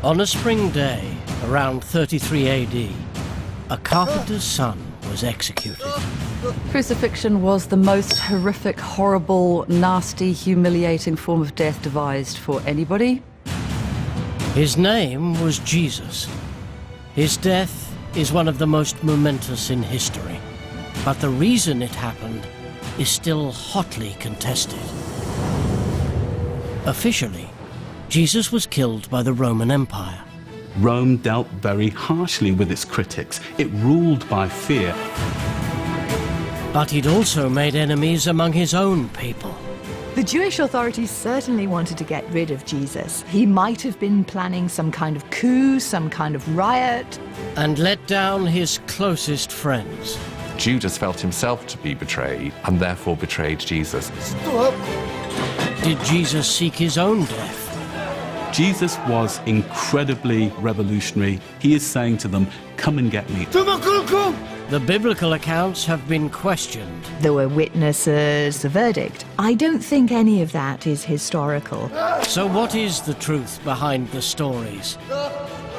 On a spring day, around 33 AD, a carpenter's son was executed. Crucifixion was the most horrific, horrible, nasty, humiliating form of death devised for anybody. His name was Jesus. His death is one of the most momentous in history, but the reason it happened is still hotly contested. Officially, Jesus was killed by the Roman Empire. Rome dealt very harshly with its critics. It ruled by fear. But he'd also made enemies among his own people. The Jewish authorities certainly wanted to get rid of Jesus. He might have been planning some kind of coup, some kind of riot. And let down his closest friends. Judas felt himself to be betrayed and therefore betrayed Jesus. Did Jesus seek his own death? Jesus was incredibly revolutionary. He is saying to them, come and get me. The biblical accounts have been questioned. There were witnesses, the verdict. I don't think any of that is historical. So what is the truth behind the stories?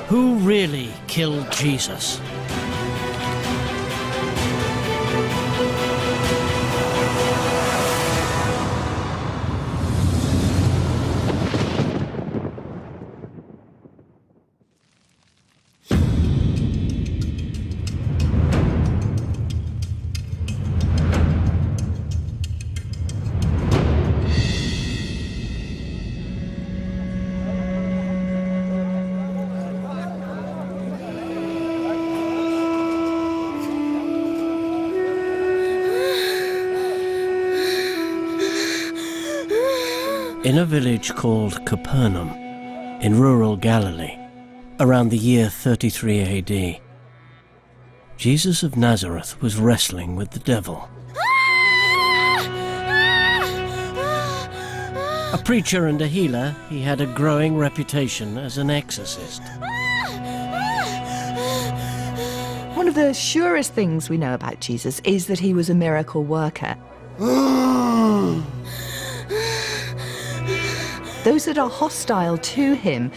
Who really killed Jesus? In a village called Capernaum, in rural Galilee, around the year 33 AD, Jesus of Nazareth was wrestling with the devil. A preacher and a healer, he had a growing reputation as an exorcist. One of the surest things we know about Jesus is that he was a miracle worker. Those that are hostile to him,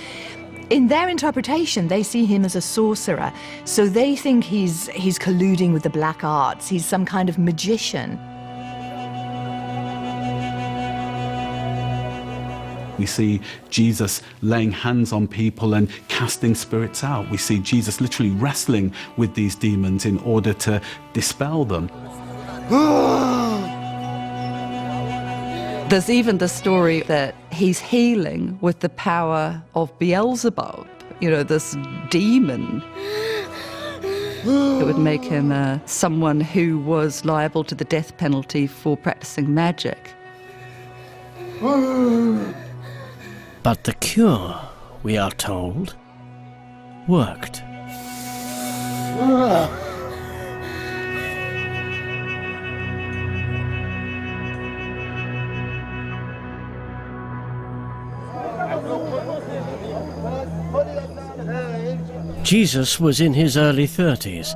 in their interpretation, they see him as a sorcerer. So they think he's colluding with the black arts. He's some kind of magician. We see Jesus laying hands on people and casting spirits out. We see Jesus literally wrestling with these demons in order to dispel them. There's even the story that he's healing with the power of Beelzebub, you know, this demon. It would make him someone who was liable to the death penalty for practicing magic. But the cure, we are told, worked. Jesus was in his early 30s.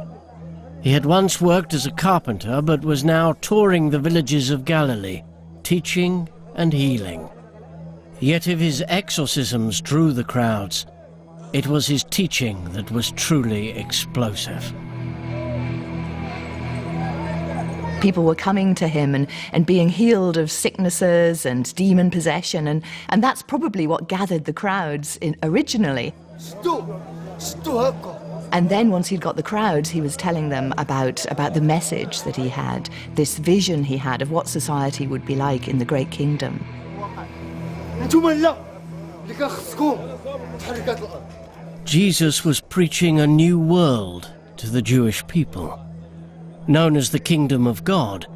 He had once worked as a carpenter, but was now touring the villages of Galilee, teaching and healing. Yet if his exorcisms drew the crowds, it was his teaching that was truly explosive. People were coming to him and being healed of sicknesses and demon possession, and that's probably what gathered the crowds originally. And then once he'd got the crowds, he was telling them about the message that he had, this vision he had of what society would be like in the great kingdom. Jesus was preaching a new world to the Jewish people. Known as the Kingdom of God,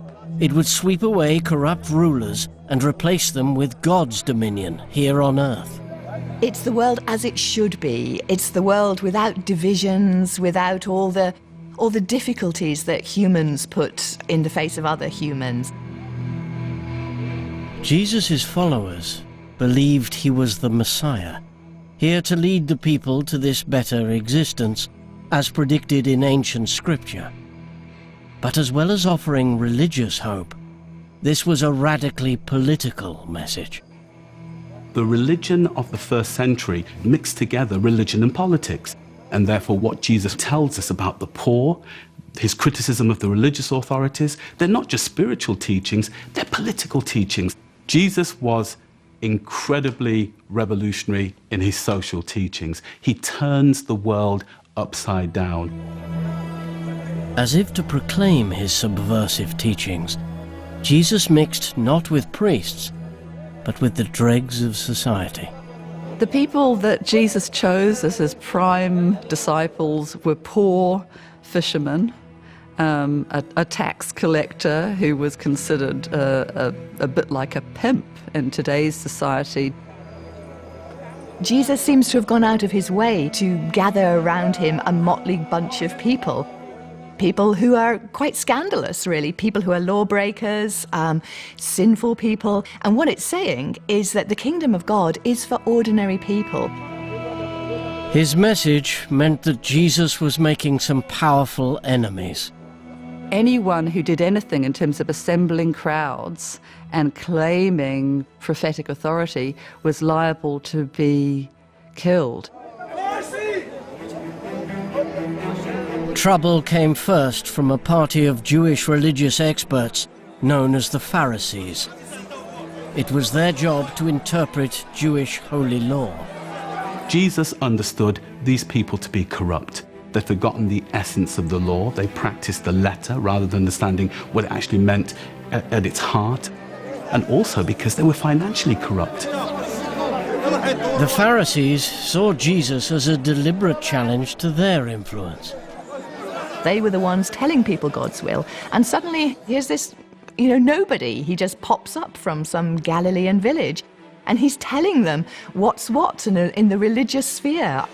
it would sweep away corrupt rulers and replace them with God's dominion here on earth. It's the world as it should be. It's the world without divisions, without all the difficulties that humans put in the face of other humans. Jesus' followers believed he was the Messiah, here to lead the people to this better existence, as predicted in ancient scripture. But as well as offering religious hope, this was a radically political message. The religion of the first century mixed together religion and politics. And therefore, what Jesus tells us about the poor, his criticism of the religious authorities, they're not just spiritual teachings, they're political teachings. Jesus was incredibly revolutionary in his social teachings. He turns the world upside down. As if to proclaim his subversive teachings, Jesus mixed not with priests, but with the dregs of society. The people that Jesus chose as his prime disciples were poor fishermen, a tax collector who was considered a bit like a pimp in today's society. Jesus seems to have gone out of his way to gather around him a motley bunch of people. People who are quite scandalous, really. People who are lawbreakers, sinful people. And what it's saying is that the kingdom of God is for ordinary people. His message meant that Jesus was making some powerful enemies. Anyone who did anything in terms of assembling crowds and claiming prophetic authority was liable to be killed. Trouble came first from a party of Jewish religious experts known as the Pharisees. It was their job to interpret Jewish holy law. Jesus understood these people to be corrupt. They'd forgotten the essence of the law. They practiced the letter rather than understanding what it actually meant at its heart. And also because they were financially corrupt. The Pharisees saw Jesus as a deliberate challenge to their influence. They were the ones telling people God's will. And suddenly, here's this, nobody. He just pops up from some Galilean village. And he's telling them what's what in the religious sphere.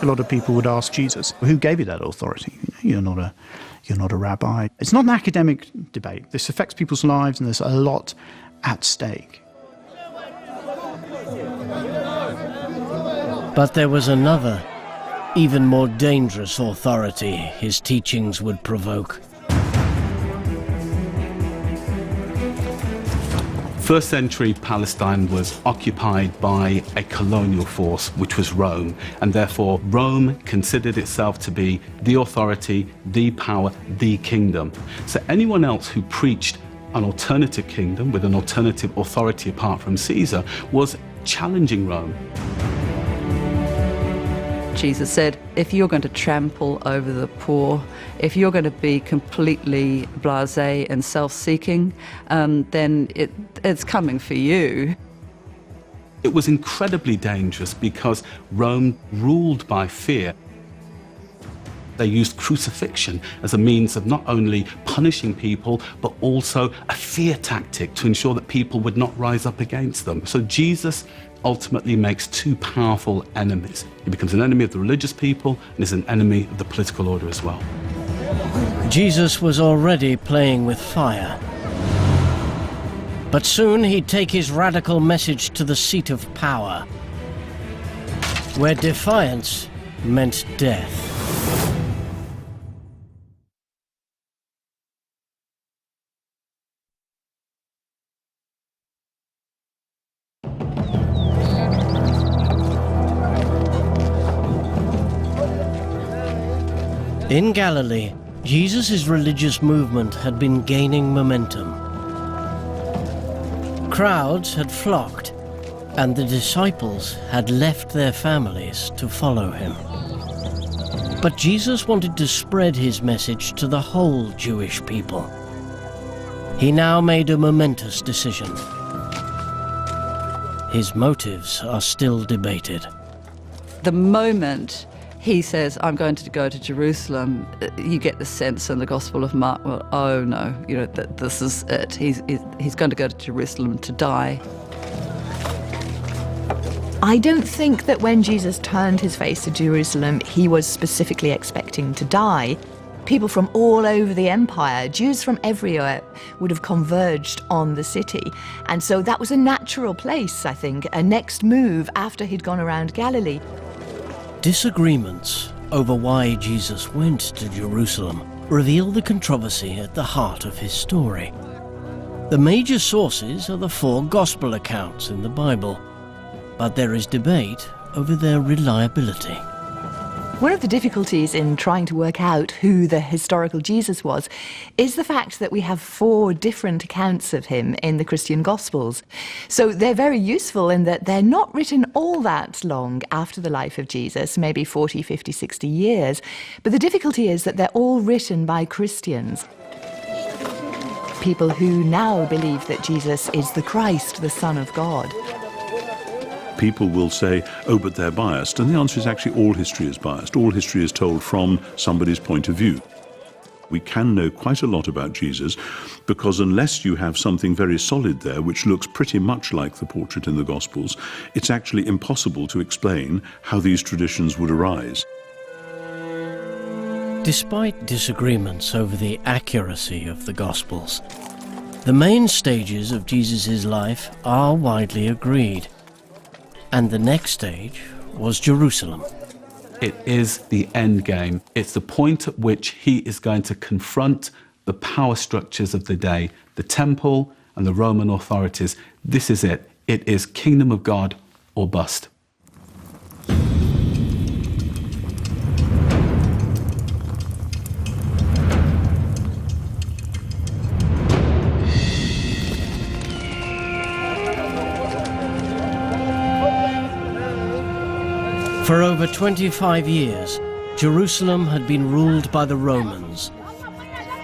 A lot of people would ask Jesus, who gave you that authority? You're not a rabbi. It's not an academic debate. This affects people's lives and there's a lot at stake. But there was another, even more dangerous authority his teachings would provoke. First century Palestine was occupied by a colonial force, which was Rome, and therefore Rome considered itself to be the authority, the power, the kingdom. So anyone else who preached an alternative kingdom with an alternative authority apart from Caesar was challenging Rome. Jesus said, if you're going to trample over the poor, if you're going to be completely blasé and self-seeking, then it's coming for you. It was incredibly dangerous because Rome ruled by fear. They used crucifixion as a means of not only punishing people, but also a fear tactic to ensure that people would not rise up against them. So Jesus ultimately makes two powerful enemies. He becomes an enemy of the religious people and is an enemy of the political order as well. Jesus was already playing with fire. But soon he'd take his radical message to the seat of power, where defiance meant death. In Galilee, Jesus' religious movement had been gaining momentum. Crowds had flocked, and the disciples had left their families to follow him. But Jesus wanted to spread his message to the whole Jewish people. He now made a momentous decision. His motives are still debated. The moment he says, I'm going to go to Jerusalem, you get the sense in the Gospel of Mark, well, oh no, this is it. He's going to go to Jerusalem to die. I don't think that when Jesus turned his face to Jerusalem, he was specifically expecting to die. People from all over the empire, Jews from everywhere, would have converged on the city. And so that was a natural place, I think, a next move after he'd gone around Galilee. Disagreements over why Jesus went to Jerusalem reveal the controversy at the heart of his story. The major sources are the 4 Gospel accounts in the Bible, but there is debate over their reliability. One of the difficulties in trying to work out who the historical Jesus was is the fact that we have 4 different accounts of him in the Christian Gospels. So they're very useful in that they're not written all that long after the life of Jesus, maybe 40, 50, 60 years. But the difficulty is that they're all written by Christians. People who now believe that Jesus is the Christ, the Son of God. People will say, oh, but they're biased. And the answer is actually all history is biased. All history is told from somebody's point of view. We can know quite a lot about Jesus because unless you have something very solid there, which looks pretty much like the portrait in the Gospels, it's actually impossible to explain how these traditions would arise. Despite disagreements over the accuracy of the Gospels, the main stages of Jesus' life are widely agreed. And the next stage was Jerusalem. It is the end game. It's the point at which he is going to confront the power structures of the day, the temple and the Roman authorities. This is it. It is kingdom of God or bust. For over 25 years, Jerusalem had been ruled by the Romans.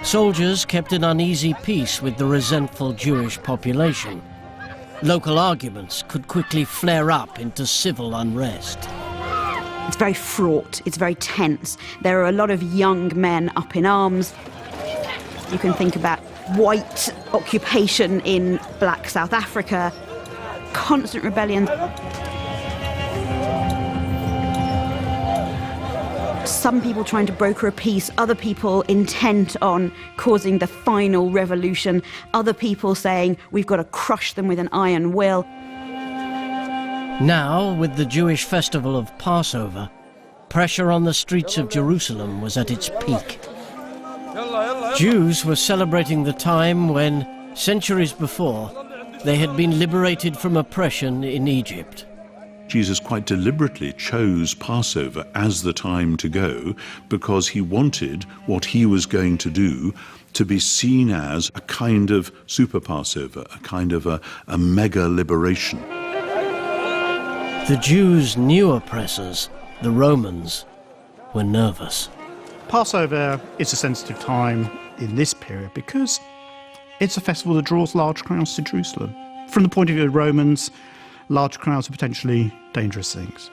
Soldiers kept an uneasy peace with the resentful Jewish population. Local arguments could quickly flare up into civil unrest. It's very fraught, it's very tense. There are a lot of young men up in arms. You can think about white occupation in black South Africa, constant rebellion. Some people trying to broker a peace, other people intent on causing the final revolution, other people saying we've got to crush them with an iron will. Now, with the Jewish festival of Passover, pressure on the streets of Jerusalem was at its peak. Jews were celebrating the time when, centuries before, they had been liberated from oppression in Egypt. Jesus quite deliberately chose Passover as the time to go because he wanted what he was going to do to be seen as a kind of super Passover, a kind of a mega liberation. The Jews' new oppressors, the Romans, were nervous. Passover is a sensitive time in this period because it's a festival that draws large crowds to Jerusalem. From the point of view of Romans, large crowds are potentially dangerous things.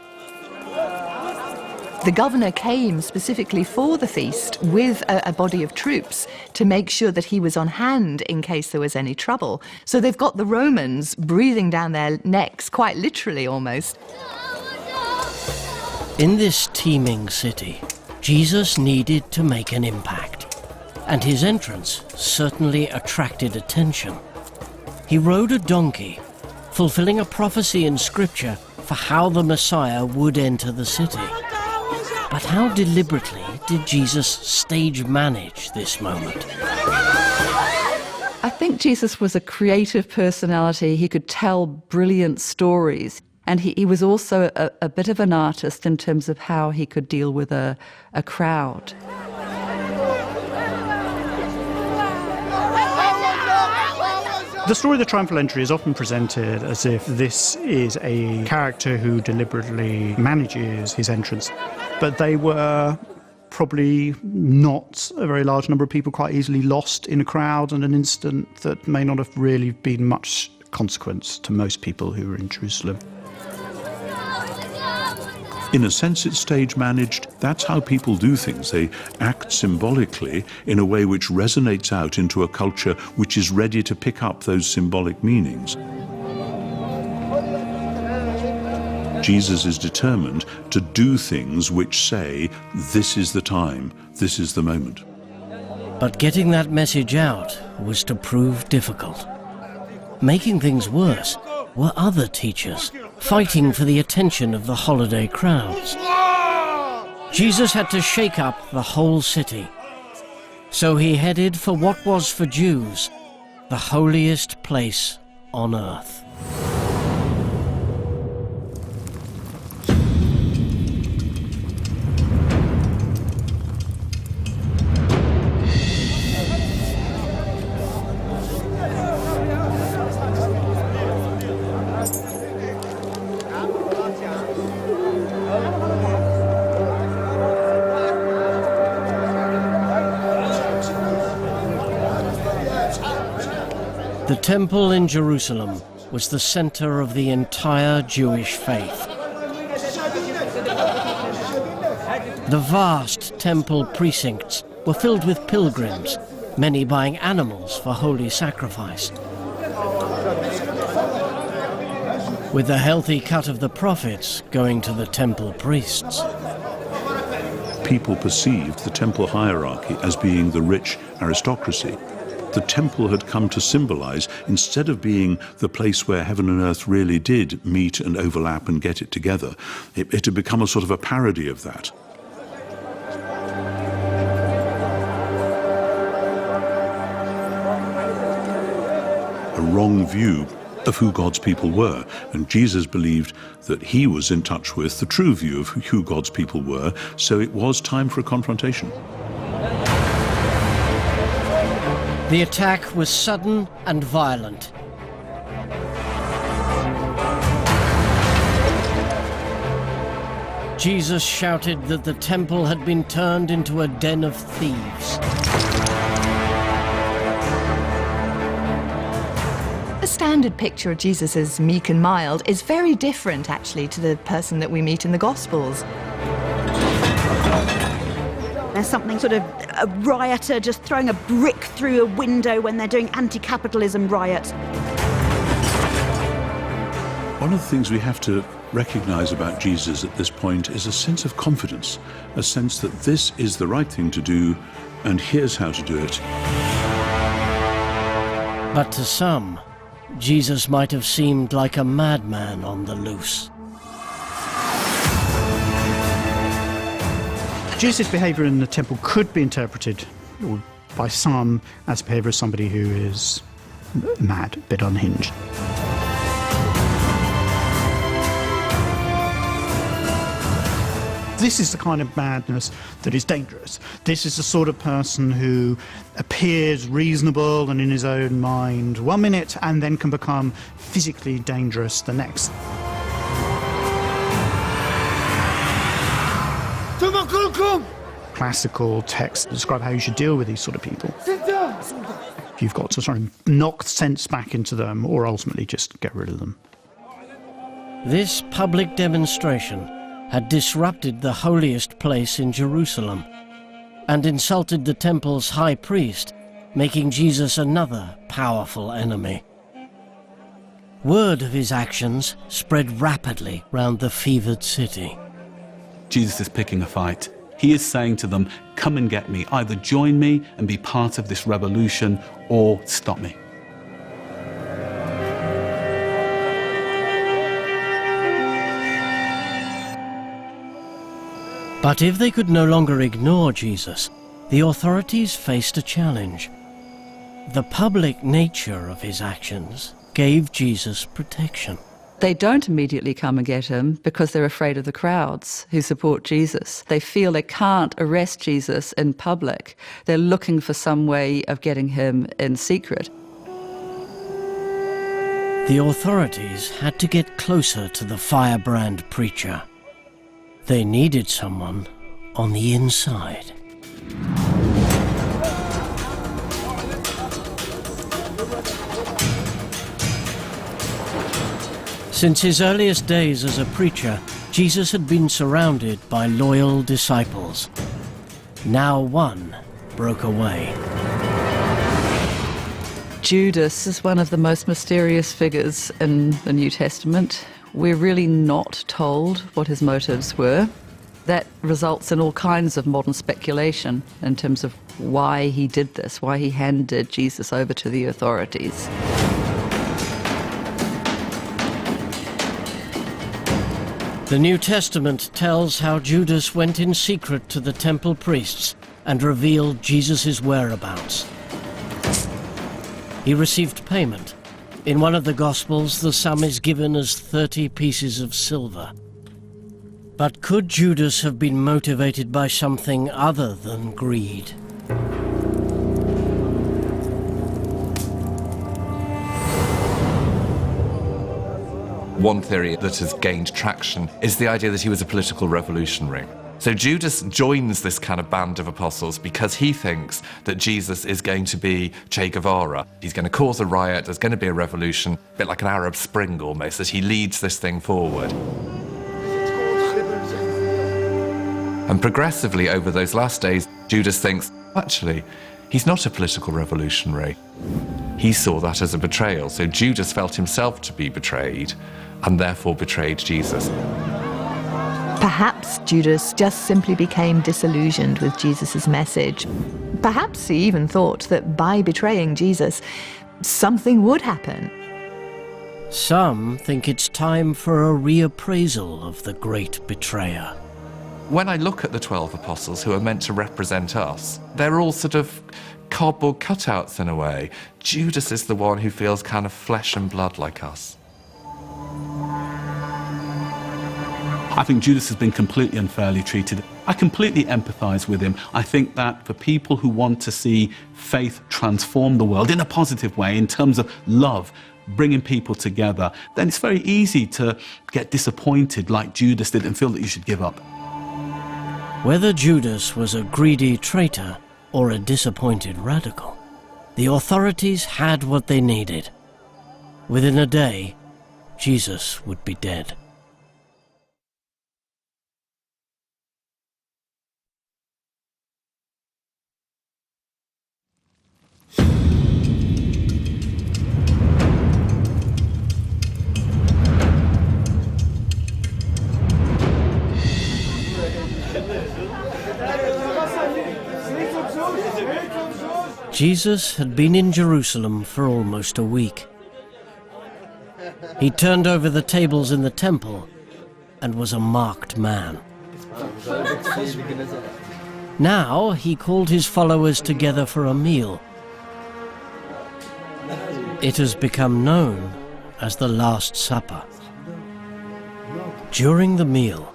The governor came specifically for the feast with a body of troops to make sure that he was on hand in case there was any trouble. So they've got the Romans breathing down their necks, quite literally almost. In this teeming city, Jesus needed to make an impact, and his entrance certainly attracted attention. He rode a donkey, fulfilling a prophecy in Scripture for how the Messiah would enter the city. But how deliberately did Jesus stage manage this moment? I think Jesus was a creative personality. He could tell brilliant stories. And he was also a bit of an artist in terms of how he could deal with a crowd. The story of the triumphal entry is often presented as if this is a character who deliberately manages his entrance. But they were probably not a very large number of people, quite easily lost in a crowd and an incident that may not have really been much consequence to most people who were in Jerusalem. In a sense, it's stage managed. That's how people do things. They act symbolically in a way which resonates out into a culture which is ready to pick up those symbolic meanings. Jesus is determined to do things which say, this is the time, this is the moment. But getting that message out was to prove difficult. Making things worse were other teachers fighting for the attention of the holiday crowds. Jesus had to shake up the whole city. So he headed for what was for Jews the holiest place on earth. The temple in Jerusalem was the center of the entire Jewish faith. The vast temple precincts were filled with pilgrims, many buying animals for holy sacrifice. With the healthy cut of the prophets going to the temple priests. People perceived the temple hierarchy as being the rich aristocracy. The temple had come to symbolize, instead of being the place where heaven and earth really did meet and overlap and get it together, it had become a sort of a parody of that. A wrong view of who God's people were, and Jesus believed that he was in touch with the true view of who God's people were, so it was time for a confrontation. The attack was sudden and violent. Jesus shouted that the temple had been turned into a den of thieves. The standard picture of Jesus as meek and mild is very different, actually, to the person that we meet in the Gospels. There's something sort of a rioter just throwing a brick through a window when they're doing anti-capitalism riot. One of the things we have to recognize about Jesus at this point is a sense of confidence, a sense that this is the right thing to do, and here's how to do it. But to some, Jesus might have seemed like a madman on the loose. Jesus' behaviour in the temple could be interpreted by some as behaviour of somebody who is mad, a bit unhinged. This is the kind of madness that is dangerous. This is the sort of person who appears reasonable and in his own mind one minute and then can become physically dangerous the next. Classical texts describe how you should deal with these sort of people. You've got to sort of knock sense back into them or ultimately just get rid of them. This public demonstration had disrupted the holiest place in Jerusalem and insulted the temple's high priest, making Jesus another powerful enemy. Word of his actions spread rapidly round the fevered city. Jesus is picking a fight. He is saying to them, come and get me. Either join me and be part of this revolution or stop me. But if they could no longer ignore Jesus, the authorities faced a challenge. The public nature of his actions gave Jesus protection. They don't immediately come and get him because they're afraid of the crowds who support Jesus. They feel they can't arrest Jesus in public. They're looking for some way of getting him in secret. The authorities had to get closer to the firebrand preacher. They needed someone on the inside. Since his earliest days as a preacher, Jesus had been surrounded by loyal disciples. Now one broke away. Judas is one of the most mysterious figures in the New Testament. We're really not told what his motives were. That results in all kinds of modern speculation in terms of why he did this, why he handed Jesus over to the authorities. The New Testament tells how Judas went in secret to the temple priests and revealed Jesus' whereabouts. He received payment. In one of the Gospels, the sum is given as 30 pieces of silver. But could Judas have been motivated by something other than greed? One theory that has gained traction is the idea that he was a political revolutionary. So Judas joins this kind of band of apostles because he thinks that Jesus is going to be Che Guevara. He's going to cause a riot, there's going to be a revolution, a bit like an Arab Spring almost, that he leads this thing forward. And progressively over those last days, Judas thinks, actually, he's not a political revolutionary. He saw that as a betrayal, so Judas felt himself to be betrayed and therefore betrayed Jesus. Perhaps Judas just simply became disillusioned with Jesus' message. Perhaps he even thought that by betraying Jesus, something would happen. Some think it's time for a reappraisal of the great betrayer. When I look at the 12 apostles who are meant to represent us, they're all sort of cardboard cutouts in a way. Judas is the one who feels kind of flesh and blood like us. I think Judas has been completely unfairly treated. I completely empathise with him. I think that for people who want to see faith transform the world in a positive way, in terms of love, bringing people together, then it's very easy to get disappointed like Judas did and feel that you should give up. Whether Judas was a greedy traitor or a disappointed radical, the authorities had what they needed. Within a day, Jesus would be dead. Jesus had been in Jerusalem for almost a week. He turned over the tables in the temple and was a marked man. Now he called his followers together for a meal. It has become known as the Last Supper. During the meal,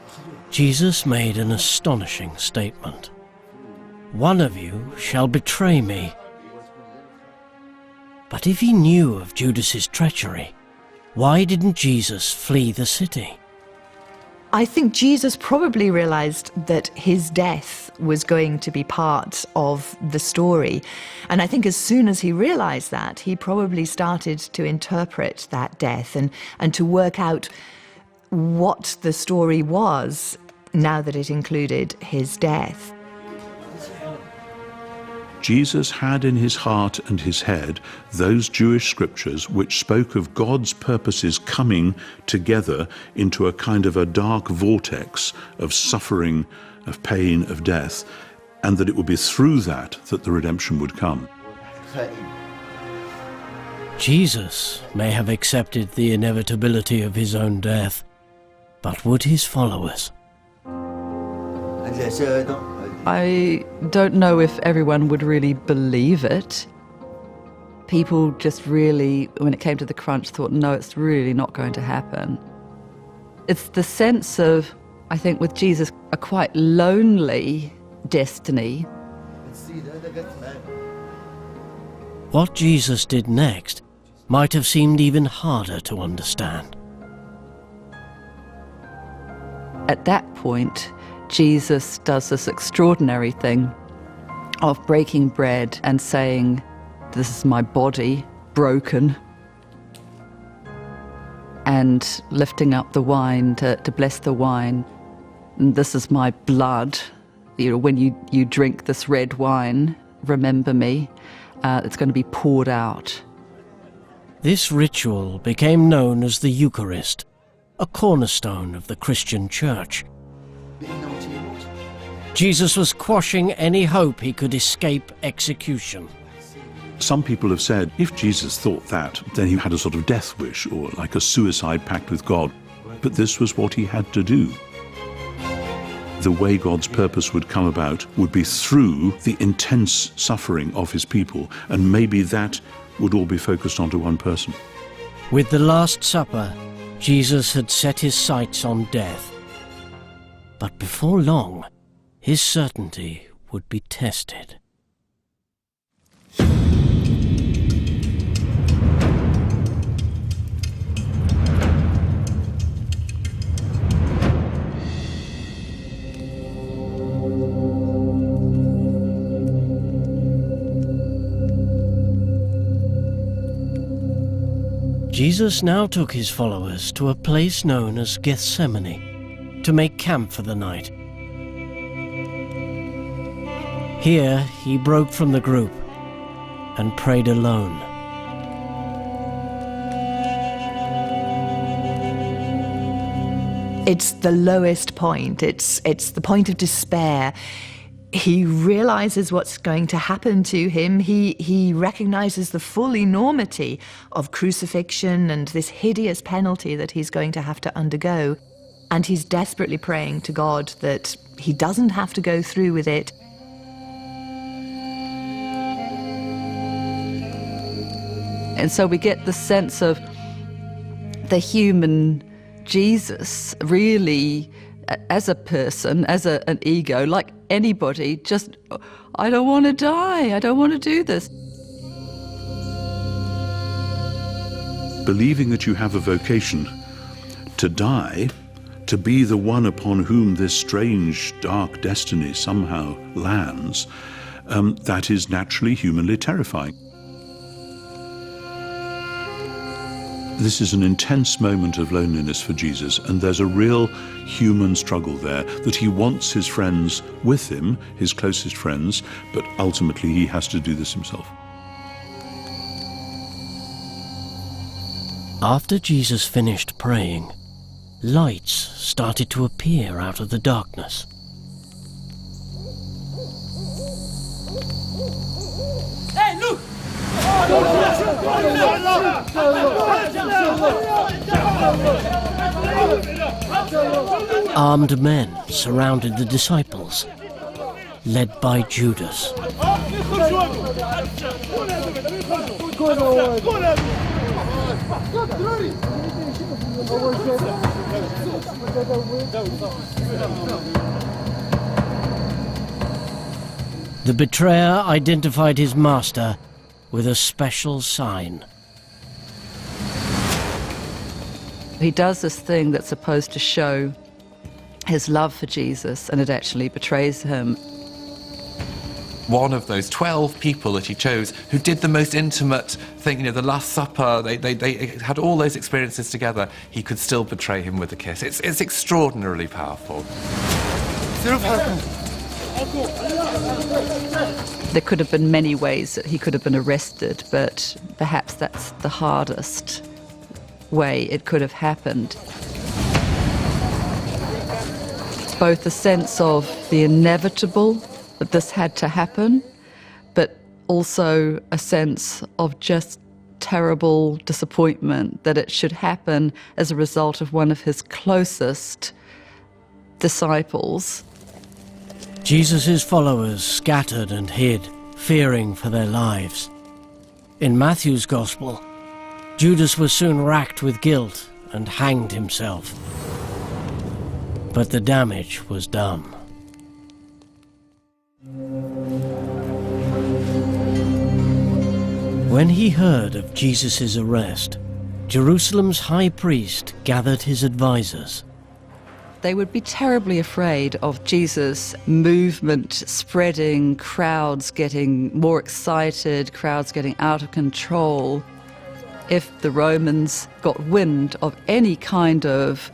Jesus made an astonishing statement. "One of you shall betray me." But if he knew of Judas's treachery, why didn't Jesus flee the city? I think Jesus probably realized that his death was going to be part of the story. And I think as soon as he realized that, he probably started to interpret that death and to work out what the story was now that it included his death. Jesus had in his heart and his head those Jewish scriptures which spoke of God's purposes coming together into a kind of a dark vortex of suffering, of pain, of death, and that it would be through that that the redemption would come. Jesus may have accepted the inevitability of his own death, but would his followers? I don't know if everyone would really believe it. People just really, when it came to the crunch, thought, no, it's really not going to happen. It's the sense of, I think with Jesus, a quite lonely destiny. What Jesus did next might have seemed even harder to understand. At that point, Jesus does this extraordinary thing of breaking bread and saying, "This is my body broken," and lifting up the wine to bless the wine. And "This is my blood. When you drink this red wine, remember me. It's going to be poured out." This ritual became known as the Eucharist, a cornerstone of the Christian Church. Jesus was quashing any hope he could escape execution. Some people have said if Jesus thought that, then he had a sort of death wish or like a suicide pact with God. But this was what he had to do. The way God's purpose would come about would be through the intense suffering of his people, and maybe that would all be focused onto one person. With the Last Supper, Jesus had set his sights on death. But before long, his certainty would be tested. Jesus now took his followers to a place known as Gethsemane to make camp for the night. Here he broke from the group and prayed alone. It's the lowest point. It's the point of despair. He realizes what's going to happen to him. He recognizes the full enormity of crucifixion and this hideous penalty that he's going to have to undergo. And he's desperately praying to God that he doesn't have to go through with it. And so we get the sense of the human Jesus really as a person, as an ego, like anybody, just, I don't want to die, I don't want to do this. Believing that you have a vocation to die, to be the one upon whom this strange, dark destiny somehow lands, that is naturally humanly terrifying. This is an intense moment of loneliness for Jesus, and there's a real human struggle there, that he wants his friends with him, his closest friends, but ultimately he has to do this himself. After Jesus finished praying, lights started to appear out of the darkness. Hey, look! Armed men surrounded the disciples, led by Judas. The betrayer identified his master with a special sign. He does this thing that's supposed to show his love for Jesus, and it actually betrays him. One of those 12 people that he chose who did the most intimate thing, you know, the Last Supper, they had all those experiences together, he could still betray him with a kiss. It's extraordinarily powerful. There could have been many ways that he could have been arrested, but perhaps that's the hardest way it could have happened. Both a sense of the inevitable, that this had to happen, but also a sense of just terrible disappointment that it should happen as a result of one of his closest disciples. Jesus' followers scattered and hid, fearing for their lives. In Matthew's Gospel, Judas was soon racked with guilt and hanged himself. But the damage was done. When he heard of Jesus' arrest, Jerusalem's high priest gathered his advisors. They would be terribly afraid of Jesus' movement spreading, crowds getting more excited, crowds getting out of control. If the Romans got wind of any kind of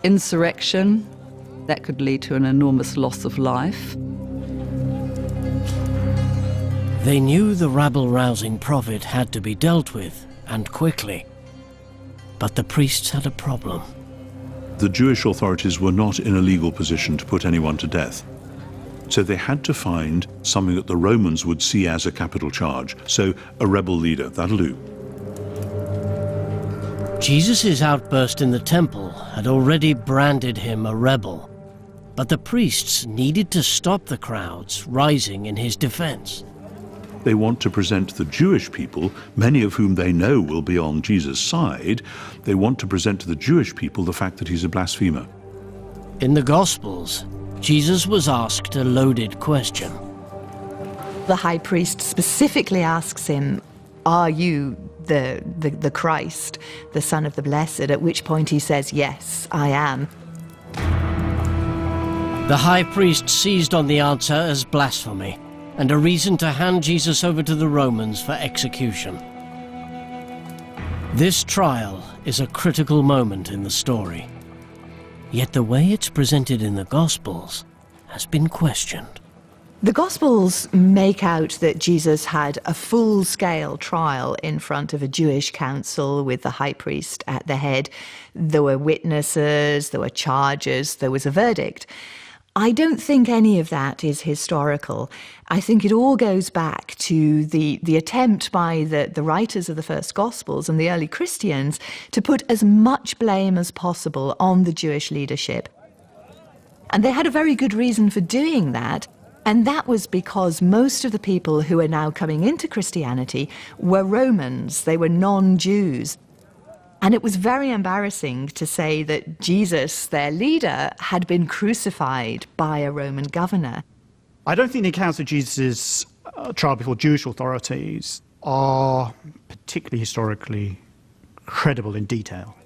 insurrection, that could lead to an enormous loss of life. They knew the rabble-rousing prophet had to be dealt with, and quickly. But the priests had a problem. The Jewish authorities were not in a legal position to put anyone to death. So they had to find something that the Romans would see as a capital charge. So a rebel leader, that'll do. Jesus' outburst in the temple had already branded him a rebel, but the priests needed to stop the crowds rising in his defense. They want to present the Jewish people, many of whom they know will be on Jesus' side, they want to present to the Jewish people the fact that he's a blasphemer. In the Gospels, Jesus was asked a loaded question. The high priest specifically asks him, "Are you the Christ, the Son of the Blessed?" At which point he says, "Yes, I am." The high priest seized on the answer as blasphemy and a reason to hand Jesus over to the Romans for execution. This trial is a critical moment in the story. Yet the way it's presented in the Gospels has been questioned. The Gospels make out that Jesus had a full-scale trial in front of a Jewish council with the high priest at the head. There were witnesses, there were charges, there was a verdict. I don't think any of that is historical. I think it all goes back to the attempt by the writers of the first Gospels and the early Christians to put as much blame as possible on the Jewish leadership. And they had a very good reason for doing that. And that was because most of the people who are now coming into Christianity were Romans. They were non-Jews. And it was very embarrassing to say that Jesus, their leader, had been crucified by a Roman governor. I don't think the accounts of Jesus' trial before Jewish authorities are particularly historically credible in detail.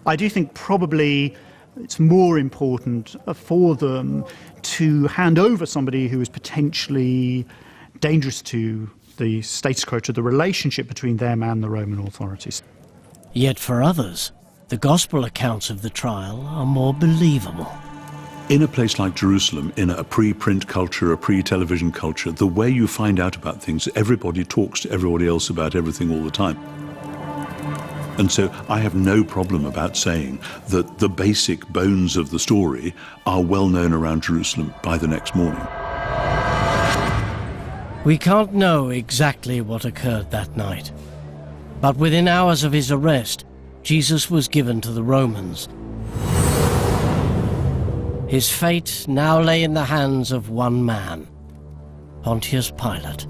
I do think probably it's more important for them to hand over somebody who is potentially dangerous to the status quo, to the relationship between them and the Roman authorities. Yet for others, the Gospel accounts of the trial are more believable. In a place like Jerusalem, in a pre-print culture, a pre-television culture, the way you find out about things, everybody talks to everybody else about everything all the time. And so I have no problem about saying that the basic bones of the story are well known around Jerusalem by the next morning. We can't know exactly what occurred that night, but within hours of his arrest, Jesus was given to the Romans. His fate now lay in the hands of one man, Pontius Pilate.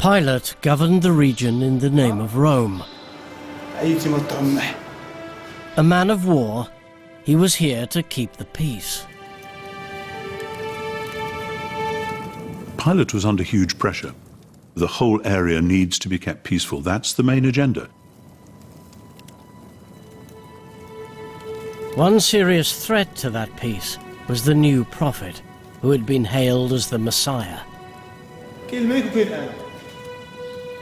Pilate governed the region in the name of Rome. A man of war, he was here to keep the peace. Pilate was under huge pressure. The whole area needs to be kept peaceful. That's the main agenda. One serious threat to that peace was the new prophet, who had been hailed as the Messiah.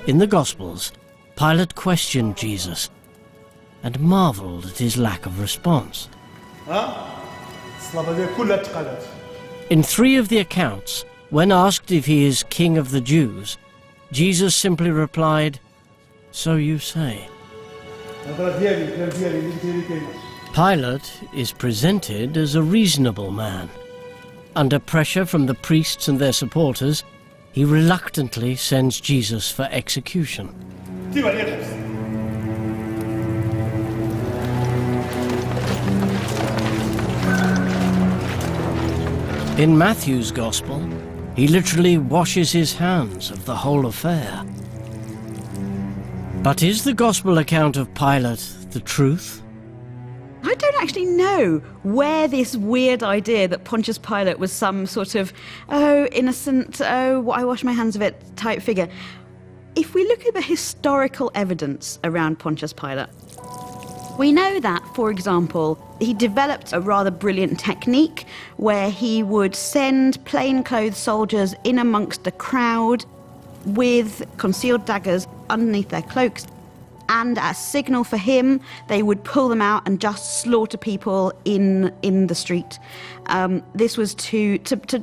In the Gospels, Pilate questioned Jesus and marveled at his lack of response. In 3 of the accounts, when asked if he is King of the Jews, Jesus simply replied, "So you say." Pilate is presented as a reasonable man. Under pressure from the priests and their supporters, he reluctantly sends Jesus for execution. In Matthew's Gospel, he literally washes his hands of the whole affair. But is the Gospel account of Pilate the truth? I don't actually know where this weird idea that Pontius Pilate was some sort of, innocent, I wash my hands of it type figure. If we look at the historical evidence around Pontius Pilate, we know that, for example, he developed a rather brilliant technique where he would send plainclothes soldiers in amongst the crowd with concealed daggers underneath their cloaks. And as a signal for him, they would pull them out and just slaughter people in the street. This was to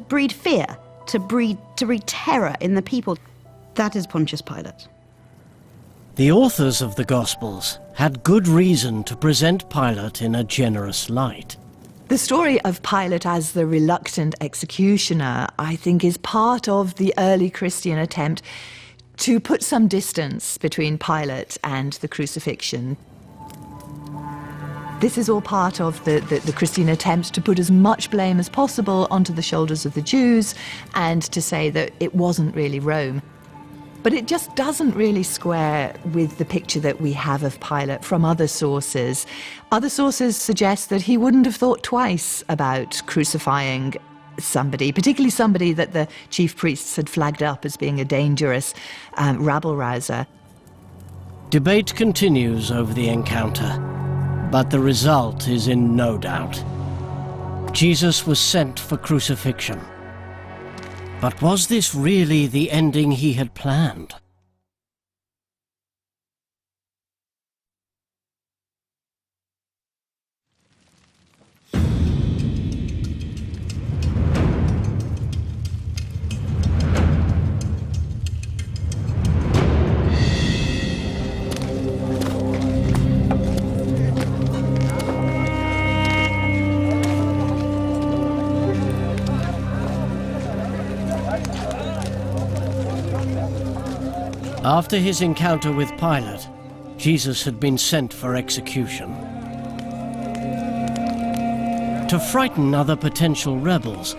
breed fear, to breed terror in the people. That is Pontius Pilate. The authors of the Gospels had good reason to present Pilate in a generous light. The story of Pilate as the reluctant executioner, I think, is part of the early Christian attempt to put some distance between Pilate and the crucifixion. This is all part of the Christian attempt to put as much blame as possible onto the shoulders of the Jews and to say that it wasn't really Rome. But it just doesn't really square with the picture that we have of Pilate from other sources. Other sources suggest that he wouldn't have thought twice about crucifying somebody, particularly somebody that the chief priests had flagged up as being a dangerous rabble-rouser. Debate continues over the encounter, but the result is in no doubt. Jesus was sent for crucifixion. But was this really the ending he had planned? After his encounter with Pilate, Jesus had been sent for execution. To frighten other potential rebels,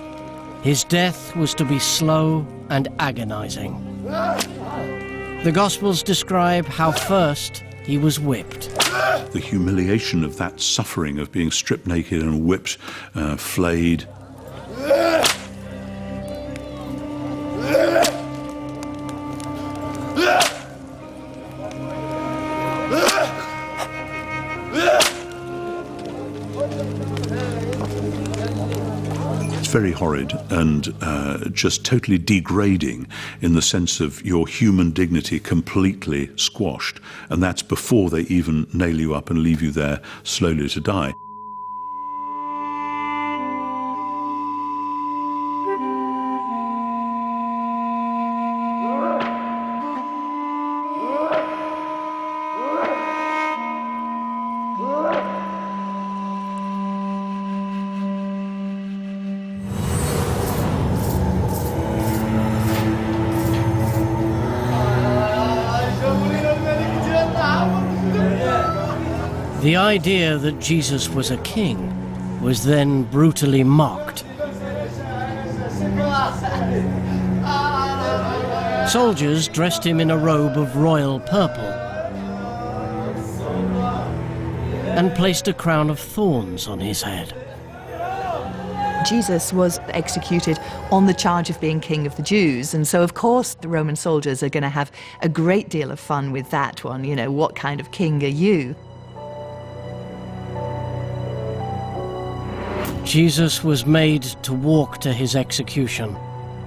his death was to be slow and agonizing. The Gospels describe how first he was whipped. The humiliation of that suffering of being stripped naked and whipped, flayed. Very horrid and just totally degrading in the sense of your human dignity completely squashed. And that's before they even nail you up and leave you there slowly to die. The idea that Jesus was a king was then brutally mocked. Soldiers dressed him in a robe of royal purple and placed a crown of thorns on his head. Jesus was executed on the charge of being king of the Jews, and so of course the Roman soldiers are going to have a great deal of fun with that one. You know, what kind of king are you? Jesus was made to walk to his execution,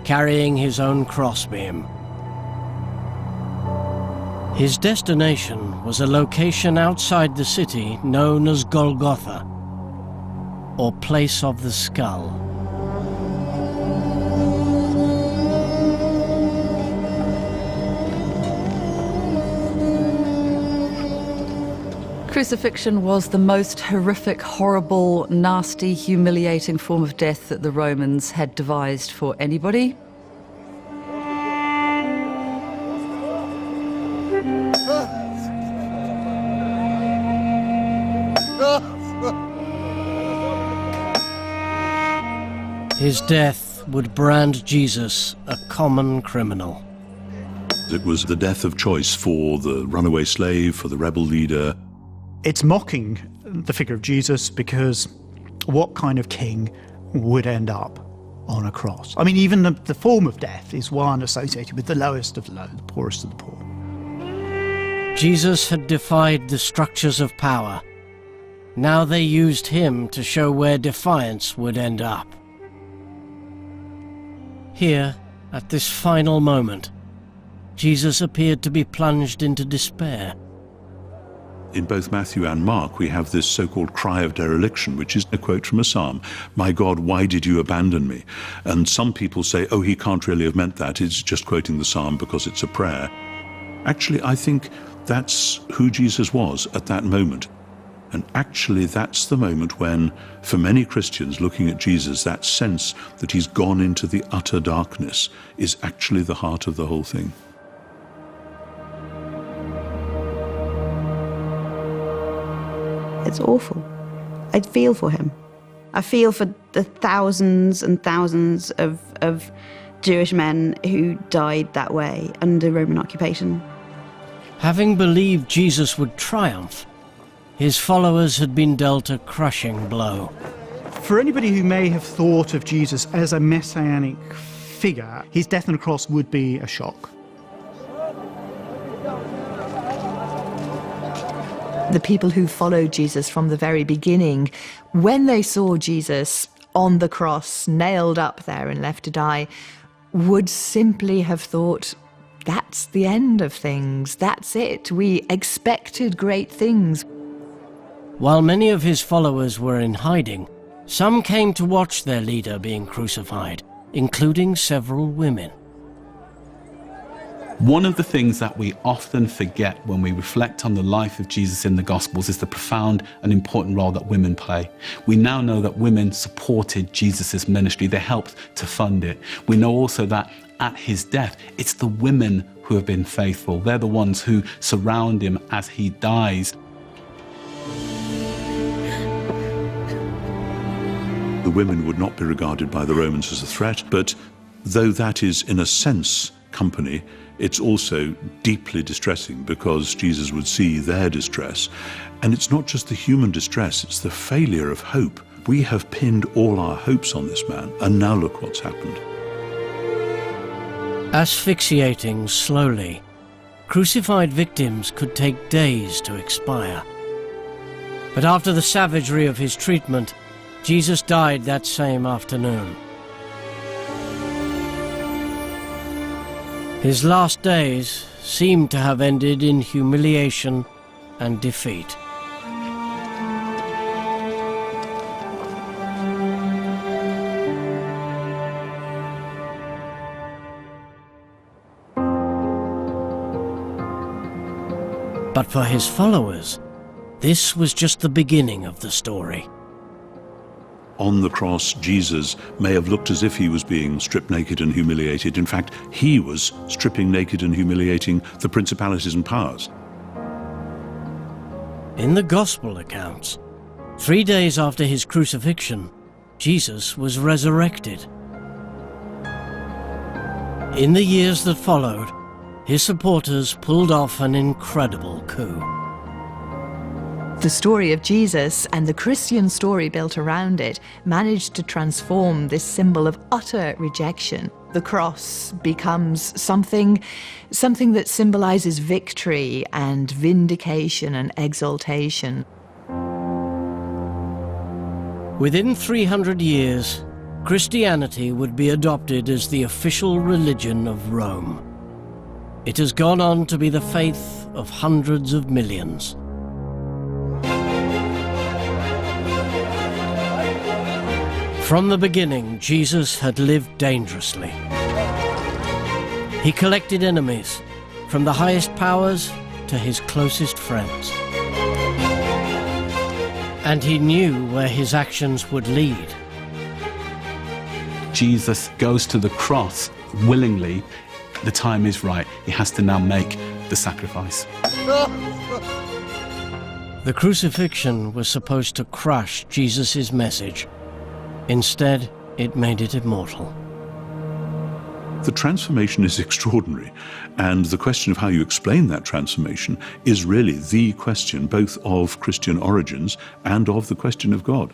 carrying his own crossbeam. His destination was a location outside the city known as Golgotha, or Place of the Skull. Crucifixion was the most horrific, horrible, nasty, humiliating form of death that the Romans had devised for anybody. His death would brand Jesus a common criminal. It was the death of choice for the runaway slave, for the rebel leader. It's mocking the figure of Jesus because what kind of king would end up on a cross? I mean, even the form of death is one associated with the lowest of the low, the poorest of the poor. Jesus had defied the structures of power. Now they used him to show where defiance would end up. Here, at this final moment, Jesus appeared to be plunged into despair. In both Matthew and Mark, we have this so-called cry of dereliction, which is a quote from a psalm. "My God, why did you abandon me?" And some people say, oh, he can't really have meant that. It's just quoting the psalm because it's a prayer. Actually, I think that's who Jesus was at that moment. And actually that's the moment when, for many Christians looking at Jesus, that sense that he's gone into the utter darkness is actually the heart of the whole thing. It's awful. I feel for him. I feel for the thousands and thousands of Jewish men who died that way under Roman occupation. Having believed Jesus would triumph, his followers had been dealt a crushing blow. For anybody who may have thought of Jesus as a messianic figure, his death on the cross would be a shock. The people who followed Jesus from the very beginning, when they saw Jesus on the cross, nailed up there and left to die, would simply have thought, that's the end of things, that's it, we expected great things. While many of his followers were in hiding, some came to watch their leader being crucified, including several women. One of the things that we often forget when we reflect on the life of Jesus in the Gospels is the profound and important role that women play. We now know that women supported Jesus' ministry. They helped to fund it. We know also that at his death, it's the women who have been faithful. They're the ones who surround him as he dies. The women would not be regarded by the Romans as a threat, but though that is in a sense company, it's also deeply distressing because Jesus would see their distress. And it's not just the human distress, it's the failure of hope. We have pinned all our hopes on this man, and now look what's happened. Asphyxiating slowly, crucified victims could take days to expire. But after the savagery of his treatment, Jesus died that same afternoon. His last days seemed to have ended in humiliation and defeat. But for his followers, this was just the beginning of the story. On the cross, Jesus may have looked as if he was being stripped naked and humiliated. In fact, he was stripping naked and humiliating the principalities and powers. In the Gospel accounts, 3 days after his crucifixion, Jesus was resurrected. In the years that followed, his supporters pulled off an incredible coup. The story of Jesus and the Christian story built around it managed to transform this symbol of utter rejection. The cross becomes something that symbolizes victory and vindication and exaltation. Within 300 years, Christianity would be adopted as the official religion of Rome. It has gone on to be the faith of hundreds of millions. From the beginning, Jesus had lived dangerously. He collected enemies, from the highest powers to his closest friends. And he knew where his actions would lead. Jesus goes to the cross willingly. The time is right. He has to now make the sacrifice. The crucifixion was supposed to crush Jesus' message. Instead, it made it immortal. The transformation is extraordinary, and the question of how you explain that transformation is really the question both of Christian origins and of the question of God.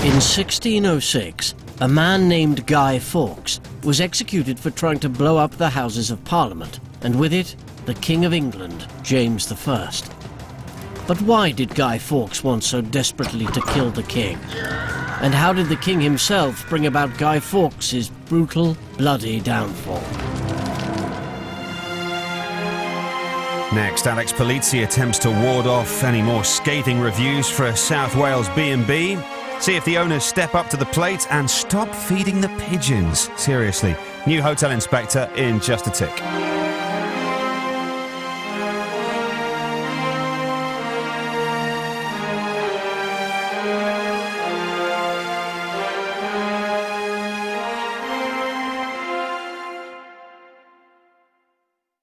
In 1606, a man named Guy Fawkes was executed for trying to blow up the Houses of Parliament, and with it, the King of England, James I. But why did Guy Fawkes want so desperately to kill the king? And how did the king himself bring about Guy Fawkes' brutal, bloody downfall? Next, Alex Polizzi attempts to ward off any more scathing reviews for a South Wales B&B. See if the owners step up to the plate and stop feeding the pigeons. Seriously, new hotel inspector in just a tick.